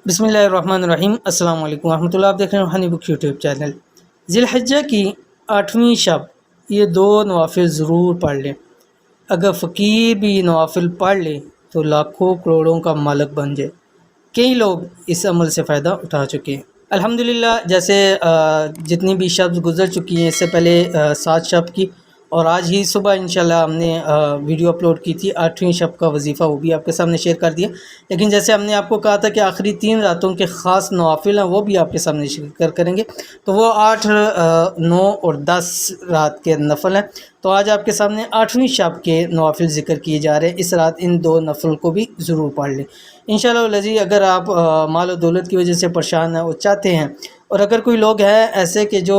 بسم اللہ الرحمن الرحیم۔ السلام علیکم ورحمۃ اللہ۔ آپ دیکھ رہے ہیں روحانی بک یوٹیوب چینل۔ ذی الحجہ کی 8ویں شب یہ 2 نوافل ضرور پڑھ لیں۔ اگر فقیر بھی یہ نوافل پڑھ لے تو لاکھوں کروڑوں کا مالک بن جائے۔ کئی لوگ اس عمل سے فائدہ اٹھا چکے ہیں الحمدللہ۔ جیسے جتنی بھی شب گزر چکی ہیں، اس سے پہلے 7 شب کی، اور آج ہی صبح انشاءاللہ ہم نے ویڈیو اپلوڈ کی تھی 8ویں شب کا وظیفہ، وہ بھی آپ کے سامنے شیئر کر دیا۔ لیکن جیسے ہم نے آپ کو کہا تھا کہ آخری 3 راتوں کے خاص نوافل ہیں، وہ بھی آپ کے سامنے شیئر کریں گے، تو وہ 8، 9 اور 10 رات کے نفل ہیں۔ تو آج آپ کے سامنے 8ویں شب کے نوافل ذکر کیے جا رہے ہیں۔ اس رات ان 2 نفل کو بھی ضرور پڑھ لیں انشاءاللہ العزیز۔ اگر آپ مال و دولت کی وجہ سے پریشان ہیں اور چاہتے ہیں، اور اگر کوئی لوگ ہیں ایسے کہ جو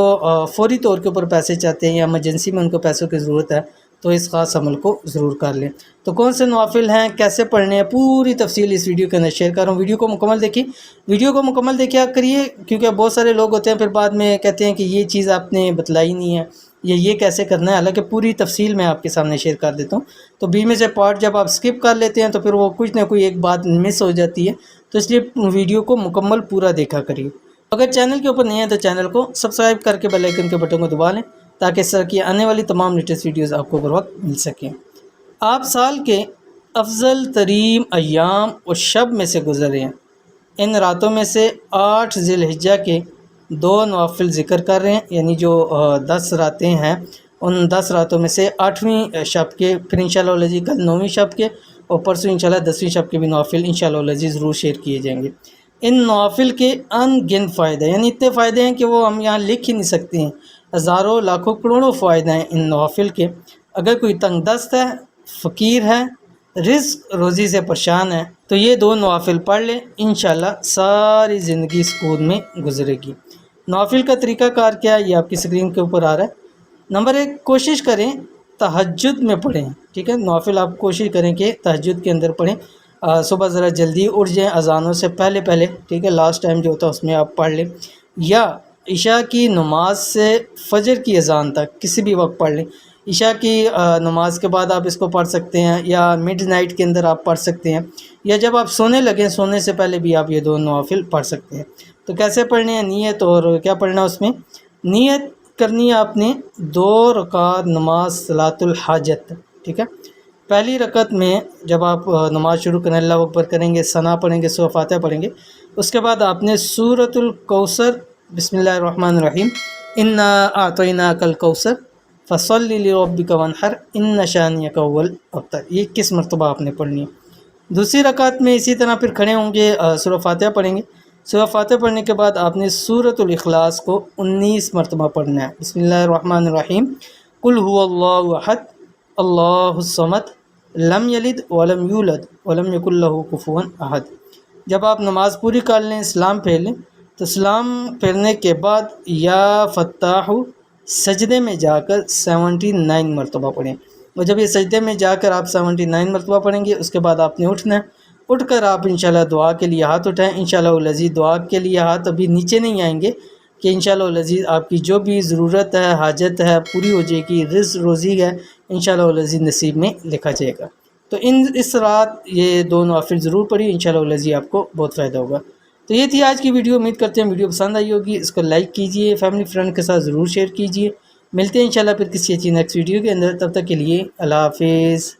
فوری طور کے اوپر پیسے چاہتے ہیں یا ایمرجنسی میں ان کو پیسوں کی ضرورت ہے، تو اس خاص عمل کو ضرور کر لیں۔ تو کون سے نوافل ہیں، کیسے پڑھنے ہیں، پوری تفصیل اس ویڈیو کے اندر شیئر کر رہا ہوں۔ ویڈیو کو مکمل دیکھیے، ویڈیو کو مکمل دیکھیا کریے، کیونکہ بہت سارے لوگ ہوتے ہیں پھر بعد میں کہتے ہیں کہ یہ چیز آپ نے بتلائی نہیں ہے، یہ کیسے کرنا ہے، حالانکہ پوری تفصیل میں آپ کے سامنے شیئر کر دیتا ہوں۔ تو بیچ میں سے پارٹ جب آپ سکپ کر لیتے ہیں تو پھر وہ کچھ نہ کوئی ایک بات مس ہو جاتی ہے، تو اس لیے ویڈیو کو مکمل پورا دیکھا کریے۔ اگر چینل کے اوپر نہیں ہے تو چینل کو سبسکرائب کر کے بیل آئیکن کے بٹن کو دبا لیں، تاکہ اس طرح کی آنے والی تمام لیٹسٹ ویڈیوز آپ کو بر وقت مل سکیں۔ آپ سال کے افضل ترین ایام اور شب میں سے گزرے ہیں۔ ان راتوں میں سے 8 ذی الحجہ کے 2 نوافل ذکر کر رہے ہیں، یعنی جو 10 راتیں ہیں، ان 10 راتوں میں سے 8ویں شب کے، پھر انشاءاللہ العزیز کل 9ویں شب کے، اور پرسوں انشاءاللہ 10ویں شب کے بھی نوافل انشاءاللہ العزیز ضرور شیئر کیے جائیں گے۔ ان نوافل کے ان گنت فائدے، یعنی اتنے فائدے ہیں کہ وہ ہم یہاں لکھ ہی نہیں سکتے ہیں۔ ہزاروں لاکھوں کروڑوں فائدے ہیں ان نوافل کے۔ اگر کوئی تنگ دست ہے، فقیر ہے، رزق روزی سے پریشان ہے، تو یہ 2 نوافل پڑھ لیں، انشاءاللہ ساری زندگی سکون میں گزرے گی۔ نوافل کا طریقہ کار کیا ہے، یہ آپ کی اسکرین کے اوپر آ رہا ہے۔ نمبر 1، کوشش کریں تہجد میں پڑھیں، ٹھیک ہے۔ نوافل آپ کوشش کریں کہ تہجد کے اندر پڑھیں، صبح ذرا جلدی اٹھ جائیں اذانوں سے پہلے، ٹھیک ہے، لاسٹ ٹائم جو ہوتا ہے اس میں آپ پڑھ لیں، یا عشاء کی نماز سے فجر کی اذان تک کسی بھی وقت پڑھ لیں۔ عشاء کی نماز کے بعد آپ اس کو پڑھ سکتے ہیں، یا مڈ نائٹ کے اندر آپ پڑھ سکتے ہیں، یا جب آپ سونے لگیں سونے سے پہلے بھی آپ یہ 2 نوافل پڑھ سکتے ہیں۔ تو کیسے پڑھنے ہیں، نیت اور کیا پڑھنا ہے اس میں؟ نیت کرنی ہے آپ نے 2 رکعت نماز صلاۃ الحاجت، ٹھیک ہے۔ پہلی رکعت میں جب آپ نماز شروع کریں، اللہ اکبر کریں گے، ثنا پڑھیں گے، سورہ فاتحہ پڑھیں گے، اس کے بعد آپ نے سورۃ الکوثر، بسم اللہ الرحمن الرحیم، انا اعطیناک الکوثر فصلی لربک وانحر ان شانئک هو الابتر، یہ 21 مرتبہ آپ نے پڑھنی ہے۔ دوسری رکعت میں اسی طرح پھر کھڑے ہوں گے، سورہ فاتحہ پڑھیں گے، سورہ فاتحہ پڑھنے کے بعد آپ نے سورۃ الاخلاص کو 19 مرتبہ پڑھنا ہے۔ بسم اللہ الرحمن الرحیم، قل هو اللہ احد اللہ الصمد لم یلد ولم یولد ولم یکن لہ کفوا احد۔ جب آپ نماز پوری کر لیں، اسلام پھیر لیں، تو اسلام پھیرنے کے بعد یا فتاح سجدے میں جا کر 79 مرتبہ پڑھیں، اور جب یہ سجدے میں جا کر آپ 79 مرتبہ پڑھیں گے، اس کے بعد آپ نے اٹھنا ہے، اٹھ کر آپ انشاءاللہ دعا کے لیے ہاتھ اٹھائیں۔ انشاءاللہ العزیز دعا کے لیے ہاتھ ابھی نیچے نہیں آئیں گے، کہ انشاءاللہ العزیز آپ کی جو بھی ضرورت ہے، حاجت ہے، پوری ہو جائے گی، رزق روزی ہے انشاءاللہ العزیز نصیب میں لکھا جائے گا۔ تو اس رات یہ 2 نوافل ضرور پڑھی، انشاءاللہ العزیز آپ کو بہت فائدہ ہوگا۔ تو یہ تھی آج کی ویڈیو، امید کرتے ہیں ویڈیو پسند آئی ہوگی، اس کو لائک کیجئے، فیملی فرینڈ کے ساتھ ضرور شیئر کیجئے۔ ملتے ہیں انشاءاللہ پھر کسی اچھی نیکسٹ ویڈیو کے اندر، تب تک کے لیے اللہ حافظ۔